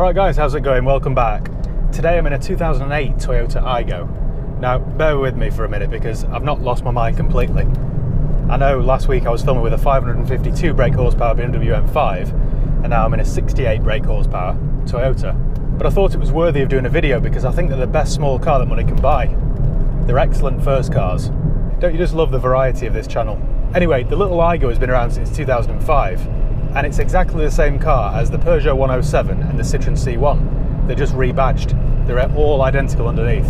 Alright guys, how's it going? Welcome back. Today I'm in a 2008 Toyota Aygo. Now, bear with me for a minute because I've not lost my mind completely. I know last week I was filming with a 552 brake horsepower BMW M5, and now I'm in a 68 brake horsepower Toyota. But I thought it was worthy of doing a video because I think they're the best small car that money can buy. They're excellent first cars. Don't you just love the variety of this channel? Anyway, the little Aygo has been around since 2005, and it's exactly the same car as the Peugeot 107 and the Citroën C1. They're just rebadged. They're all identical underneath.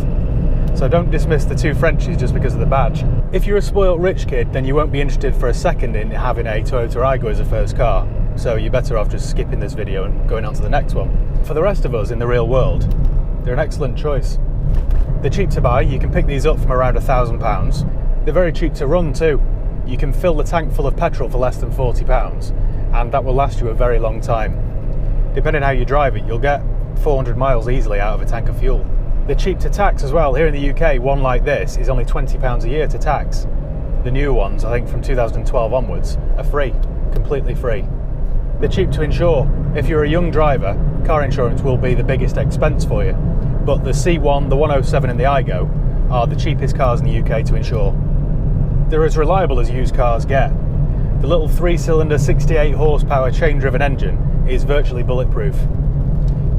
So don't dismiss the two Frenchies just because of the badge. If you're a spoilt rich kid, then you won't be interested for a second in having a Toyota Aygo as a first car. So you're better off just skipping this video and going on to the next one. For the rest of us in the real world, they're an excellent choice. They're cheap to buy. You can pick these up from around £1,000. They're very cheap to run too. You can fill the tank full of petrol for less than £40, and that will last you a very long time. Depending how you drive it, you'll get 400 miles easily out of a tank of fuel. They're cheap to tax as well. Here in the UK, one like this is only £20 a year to tax. The new ones, I think from 2012 onwards, are free, completely free. They're cheap to insure. If you're a young driver, car insurance will be the biggest expense for you. But the C1, the 107 and the Aygo are the cheapest cars in the UK to insure. They're as reliable as used cars get. The little 3-cylinder 68 horsepower chain-driven engine is virtually bulletproof.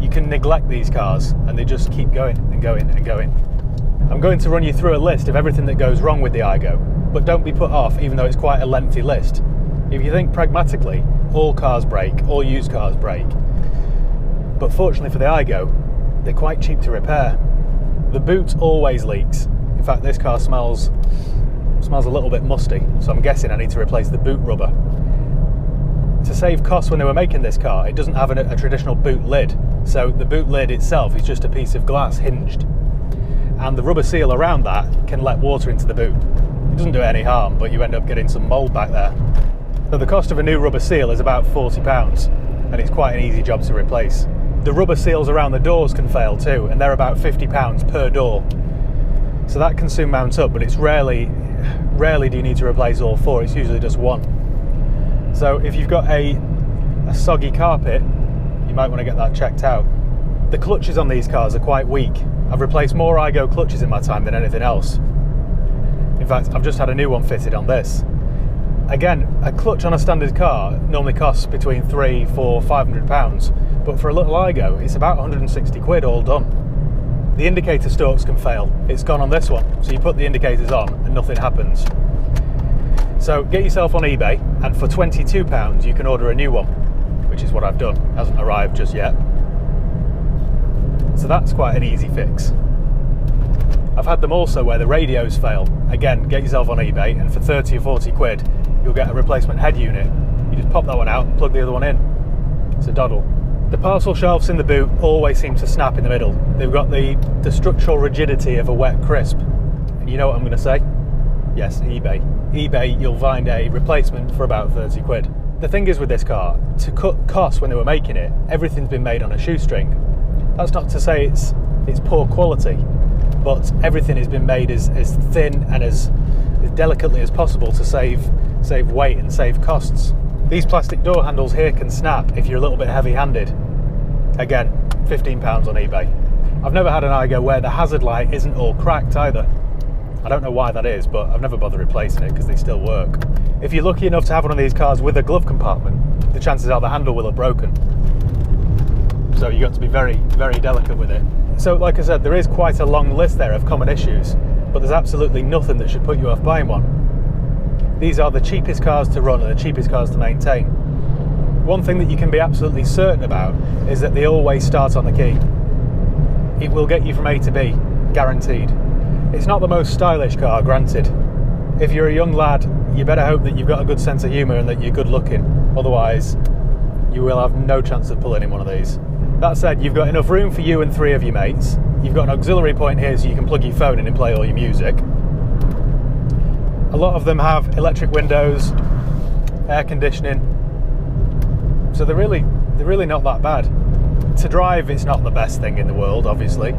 You can neglect these cars and they just keep going and going and going. I'm going to run you through a list of everything that goes wrong with the Aygo, but don't be put off even though it's quite a lengthy list. If you think pragmatically, all cars break, all used cars break. But fortunately for the Aygo, they're quite cheap to repair. The boot always leaks. In fact, this car smells a little bit musty, so I'm guessing I need to replace the boot rubber. To save costs when they were making this car, it doesn't have a traditional boot lid, so the boot lid itself is just a piece of glass hinged, and the rubber seal around that can let water into the boot. It doesn't do it any harm, but you end up getting some mould back there. So the cost of a new rubber seal is about £40, and it's quite an easy job to replace. The rubber seals around the doors can fail too, and they're about £50 per door. So that can soon mount up, but it's rarely do you need to replace all four. It's usually just one. So if you've got a soggy carpet, you might want to get that checked out. The clutches on these cars are quite weak. I've replaced more Aygo clutches in my time than anything else. In fact, I've just had a new one fitted on this. Again, a clutch on a standard car normally costs between £300, £400, £500, but for a little Aygo, it's about 160 quid all done. The indicator stalks can fail. It's gone on this one, so you put the indicators on and nothing happens. So get yourself on eBay, and for £22 you can order a new one, which is what I've done. It hasn't arrived just yet. So that's quite an easy fix. I've had them also where the radios fail. Again, get yourself on eBay, and for 30 or 40 quid you'll get a replacement head unit. You just pop that one out and plug the other one in. It's a doddle. The parcel shelves in the boot always seem to snap in the middle. They've got the structural rigidity of a wet crisp. And you know what I'm going to say? Yes, eBay. eBay, you'll find a replacement for about 30 quid. The thing is with this car, to cut costs when they were making it, everything's been made on a shoestring. That's not to say it's poor quality, but everything has been made as thin and as delicately as possible to save weight and save costs. These plastic door handles here can snap if you're a little bit heavy-handed. Again, £15 on eBay. I've never had an Aygo where the hazard light isn't all cracked either. I don't know why that is, but I've never bothered replacing it because they still work. If you're lucky enough to have one of these cars with a glove compartment, the chances are the handle will have broken. So you've got to be very, very delicate with it. So like I said, there is quite a long list there of common issues, but there's absolutely nothing that should put you off buying one. These are the cheapest cars to run and the cheapest cars to maintain. One thing that you can be absolutely certain about is that they always start on the key. It will get you from A to B, guaranteed. It's not the most stylish car, granted. If you're a young lad, you better hope that you've got a good sense of humour and that you're good looking. Otherwise, you will have no chance of pulling in one of these. That said, you've got enough room for you and 3 of your mates. You've got an auxiliary point here so you can plug your phone in and play all your music. A lot of them have electric windows, air conditioning, so they're really not that bad. To drive, it's not the best thing in the world, obviously,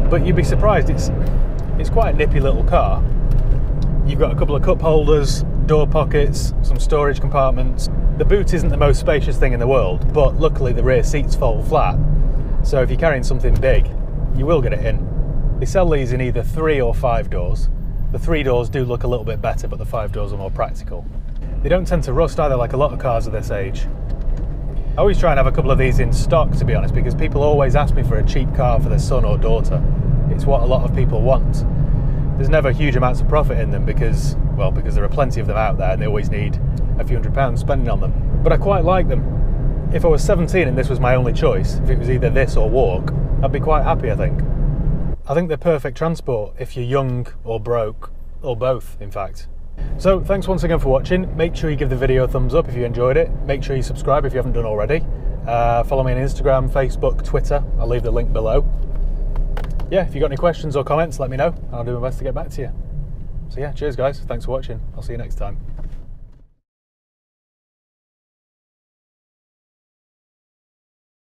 but you'd be surprised. It's quite a nippy little car. You've got a couple of cup holders, door pockets, some storage compartments. The boot isn't the most spacious thing in the world, but luckily the rear seats fold flat, so if you're carrying something big, you will get it in. They sell these in either 3 or 5 doors. The 3 doors do look a little bit better, but the 5 doors are more practical. They don't tend to rust either, like a lot of cars of this age. I always try and have a couple of these in stock, to be honest, because people always ask me for a cheap car for their son or daughter. It's what a lot of people want. There's never huge amounts of profit in them because there are plenty of them out there and they always need a few £100 spending on them. But I quite like them. If I was 17 and this was my only choice, if it was either this or walk, I'd be quite happy, I think. I think they're perfect transport if you're young or broke, or both, in fact. So thanks once again for watching. Make sure you give the video a thumbs up if you enjoyed it. Make sure you subscribe if you haven't done already. Follow me on Instagram, Facebook, Twitter. I'll leave the link below. Yeah, if you've got any questions or comments, let me know and I'll do my best to get back to you. So yeah, cheers guys, thanks for watching. I'll see you next time.